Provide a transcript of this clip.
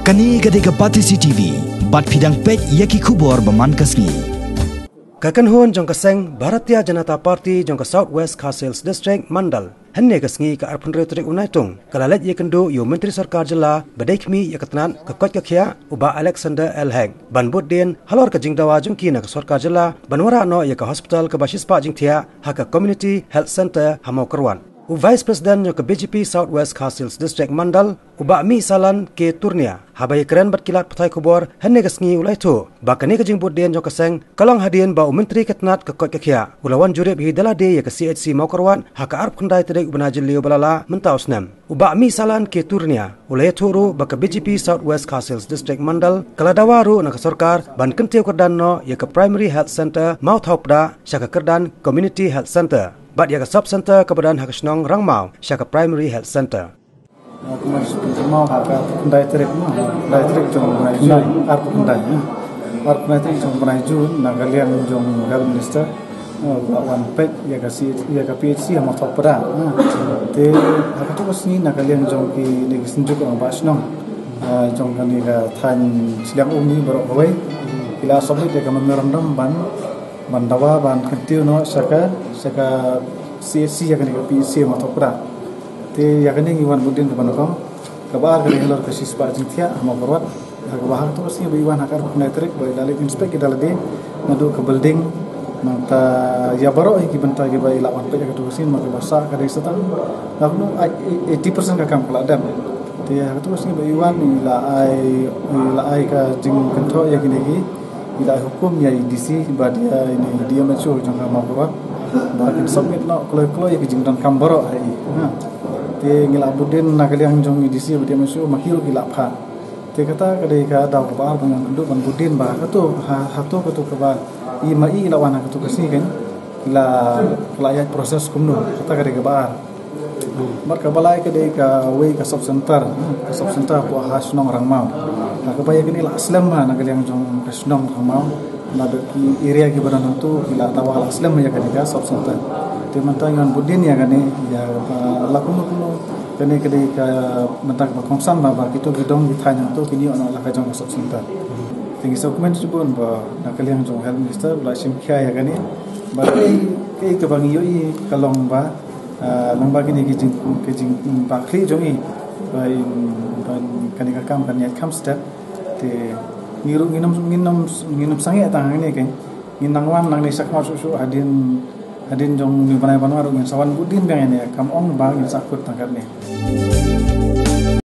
Kani gadega Pati CCTV, bat pidang pej yaki kubor baman kasngi. Kakan hon jong kaseng Bharatiya Janata Party jong ka Southwest Khasils District Mandal. Henne kasngi ka arpun retrik unaitung. Kalalet ye kendo yo Menteri Sarkar Jilla Badaikmi ya katnan ka kot ka khia uba Alexander L. Heng. Ban Buddien halor ka Jingdawa jongki na ka Sarkar Jilla banwara no ya ka hospital ka Bashispa Jingthiah ha ka Community Health Center ha Mawkyrwat. U Vice President yo ka BJP Southwest Khasils District Mandal uba mi salan ke turnia habai keren bat kilat patai kubor henne kasngi ulai tu bakani ka Jing Buddien jo kaseng kalong hadien ba Menteri katnat ka kot ka khia ulawan jurib hi dalade ya ka CHC Mawkyrwat ha ka arp khandai tedek ubnajil liu balala mentaus nam uba mi salan ke turnia ulai turu ba ka BJP Southwest Khasils District Mandal kaladawaru na ka sarkar ban kentiu kerdan no ya ka Primary Health Center Mouth Hopda syaka kerdan Community Health Center bat ya ka Sub Center kebadan hakasnong Rangmau syaka Primary Health Center. Mau haka dietrik jong menaju arp dietrik jong menaju nagalian jong health minister wan pek ya ka PHC ama topra te haka tu kasni nagalian jong ki ni sinjuk ang basnong jong kani ka than silang umi baro kawai ila sobli de ka memerandam ban dawa ban kentiu no saka CHC ya kani ka PHC ama topra te ya kani Iwan Buddien ke Banokong kabar kani helor ke Sispa Jingthiah Mawkyrwat kabahar tu sih Iwan hakar netrik boy dalit inspek dalade ngadu ke building nanta ya baro ki benta ki bai lawan pe ka tu sin mak basa ka desa tan lalu 80% ka kam keladam te ya tu sih Iwan ila ai ka jing kentho ya kini ki ila hukum ya DC ba dia ini dia macho jong Mawkyrwat bakin submit no klo ya ki jing dan kam baro hai te ngila Buddien nagaliang jong edisi dia masuk makil gila pha te kata kadai ka daw ba bang nduk ban Buddien ba kato hato ka ba i mai lawan ka tu kasni kan ila layat proses kumno kata kadai ka ba mar ka balai kadai ka we ka sub center po hasnong Rangmau ka baya kini la aslam ha nagaliang jong hasnong Rangmau na ki area ki badan tu ila tawal aslam ya kadai ka sub center te mantangan Buddien ya kani ya lakuno kani kadai ka mentang ba kongsan ba kitu gidong githanya tu kini ono la ka jong sub center tingi dokumen jubun ba nakaliang jong health minister la Swkh ya kani ba ke ke bang yoi kalong ba lamba kini ki jing ba kli jong i ba kani ka kam kan yat kam step te ngiru nginum sange tang ni kan nginangwan nang ni sakma su hadin jong ni banai banwaru ngin sawan Buddien bang ni kam ong bang sakut tangkat ni